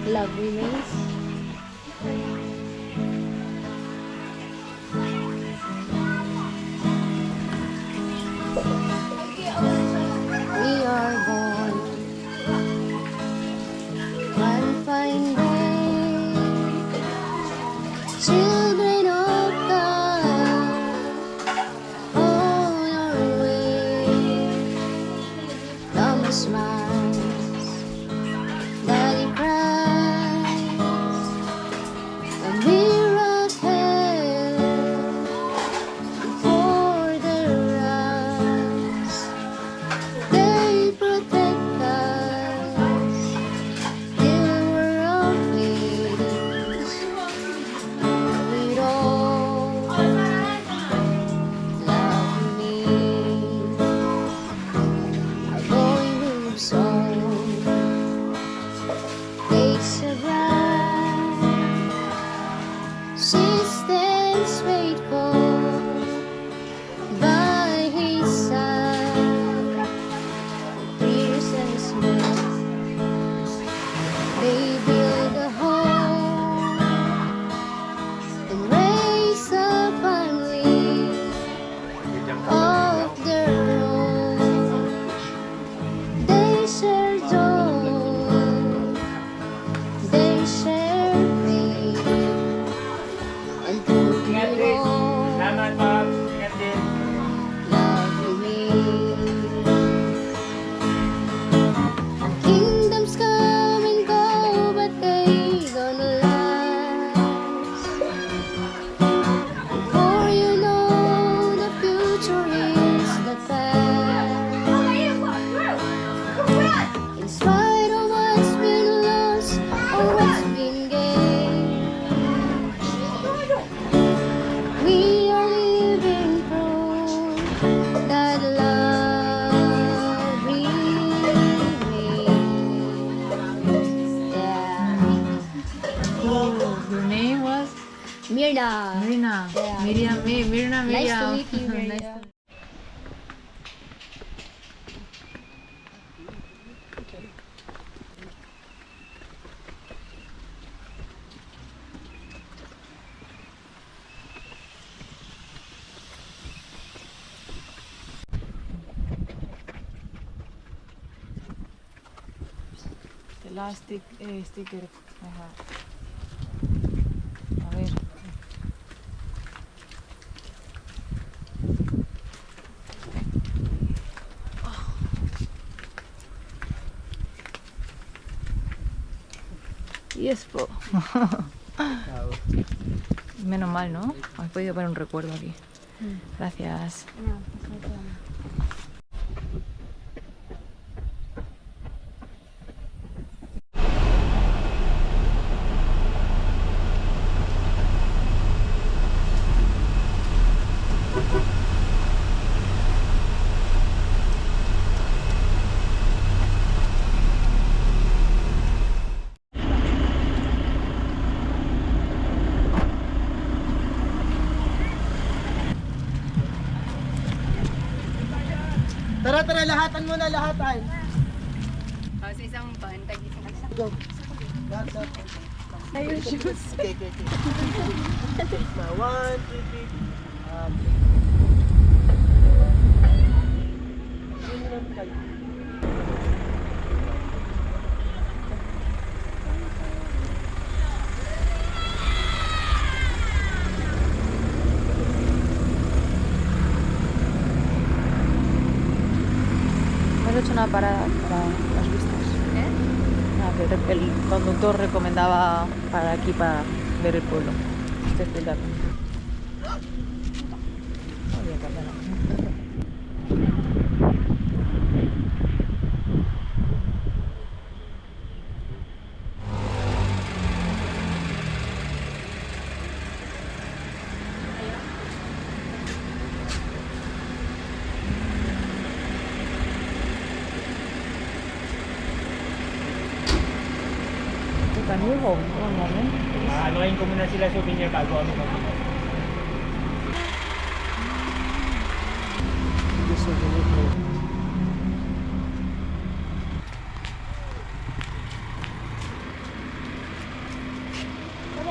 Love remains. We are born one fine day, children of God, on our way. Mama smiles, Daddy cries, a miracle before their eyes. They protect us till we're of age. We don't love me. A boyhood song takes a bride. She stands faithful by his side. Tears and sweat, they build a home and raise a family of their own. They share joy, they share pain, and through it all, Salamat, Bob. Ingat din. love remains. Kingdoms come and go, but they gonna last. For you know the future is the past. In spite of what's been lost or what's been gained, we are living proof that love remains. Yeah. Your name was Mirna. Mirna. Yeah. Miriam. Mirna. Nice to Miriam. meet you, Mirna. Nice to- The last sticker I have. A ver. Yes, po. Menos mal, ¿no? Has podido poner un recuerdo aquí. Gracias. Tara, lahatan muna, lahatan. Sa isang pan, tag-isang Go. Lahat. Ayun, shoes. Okay. One, two, three. Hemos hecho una parada para las vistas. Nada, que el conductor recomendaba parar aquí para ver el pueblo. Estoy explicando. Oye, Carmela. Bukan new home, one moment. Anuhin ko muna sila souvenir bago ako mag-inom.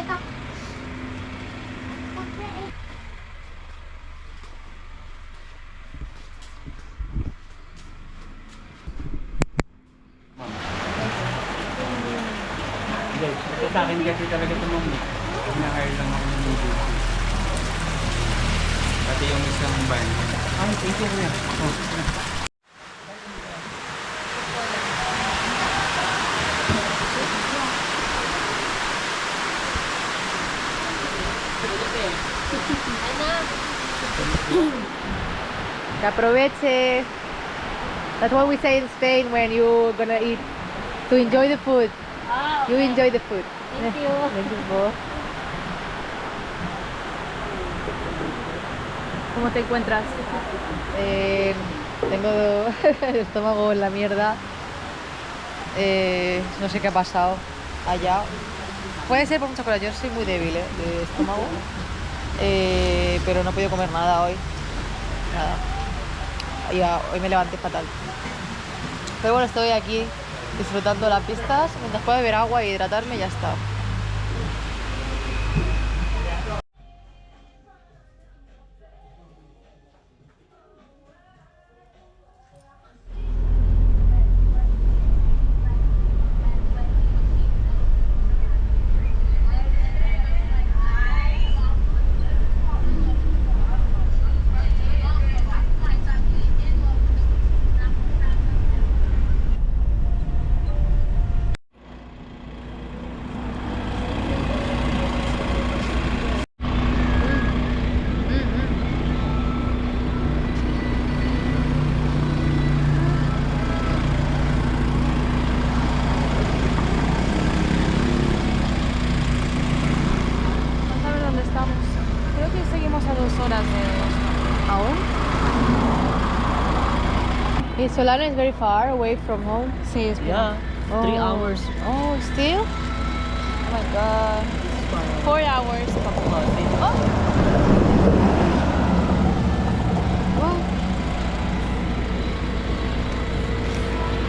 Guys, ito sa akin kasi talaga ito mong na-hire lang ako ng video. Pati yung isang van. Ay, thank you kuya. Oh. Que aproveche. That's what we say in Spain when you're gonna eat. To enjoy the food. Ah, You enjoy the food. Thank you. Thank you po. ¿Cómo te encuentras? Tengo el estómago en la mierda. No sé qué ha pasado allá. Puede ser por muchas cosas. Yo soy muy débil de estómago. Pero no he podido comer nada hoy. Nada. Hoy me levanté fatal. Pero bueno, estoy aquí disfrutando las pistas. Mientras pueda beber agua y hidratarme, ya está. Vamos a ver dónde estamos. Creo que seguimos a 2 horas de Oslo. ¿Aún? Is Solana is very far away from home? Sí, es Yeah, 3 hours. Oh, still? Oh my god. 4 hours. Oh. Wow.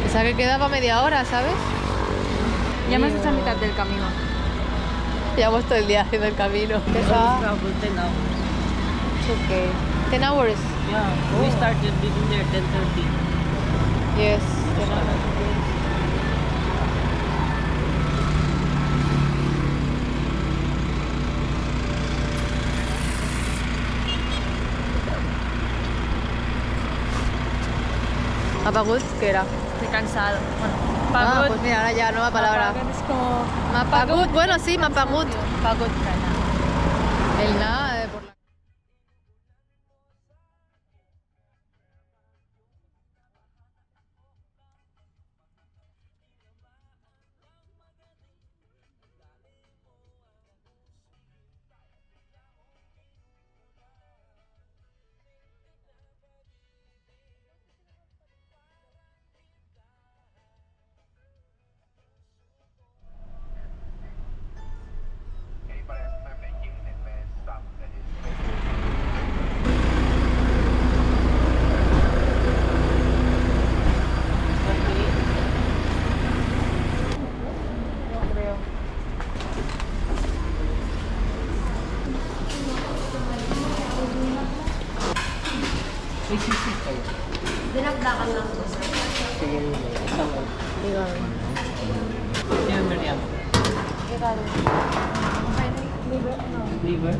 Pensaba que quedaba media hora, ¿sabes? Ya me has hecho a mitad del camino. Llevamos todo el día haciendo el camino. Travel 10 hours. It's okay. 10 hours? Yeah, we started leaving there 10:30. Yes. 10 hours. ¿Mapagud? ¿Qué era? Estoy cansado. Bueno, Ah, pues mira, ahora ya, nueva palabra. Mapagud es como... Mapagud, bueno, sí, Mapagud. Pagod ka na. El nada por la... creo. May sisig kayo. Dinagdakan lang po. Sige, isang Dígame. Sino merienda? Dígame. Liver?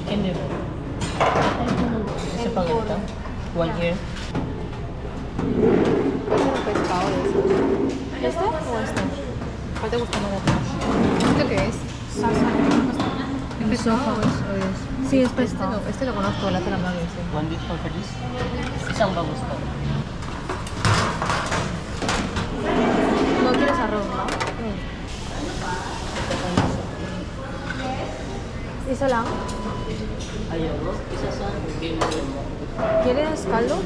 Chicken liver. Isa pa ganito? 1 year? ¿Puede ser un pescado de esos? ¿Este o este? ¿Cuál te gusta más de atrás? ¿Esto qué es? ¿Es pescado o es? Sí, es Este lo conozco, la hace la madre, sí. 1 dish for this? Isang ba gusto? No quieres arroz, ¿no? ¿Y sola? Ayaw mo? Isa sa game mo. ¿Quieres caldo?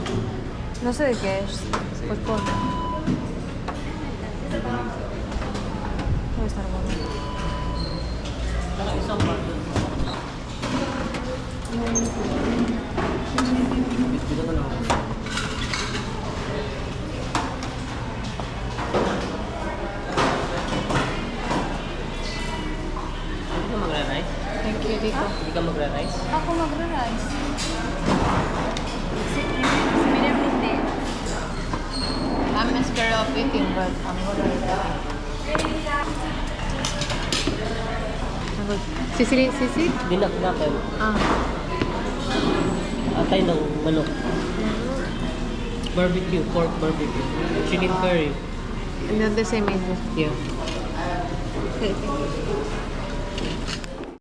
No sé de qué es. Pues pon. Debe estar bueno. Saka isang bundle. Dito ka lang. Dito ka mag Hindi ko. Hindi ka magra-rice? Ako magra-rice. Si Miriam hindi. I'm scared of eating, but I'm gonna eat. Sisi? Dinak-nakan. Ah. Atay ng manok. Barbecue, pork barbecue. Chicken curry. And then the same is this. Yeah. Okay.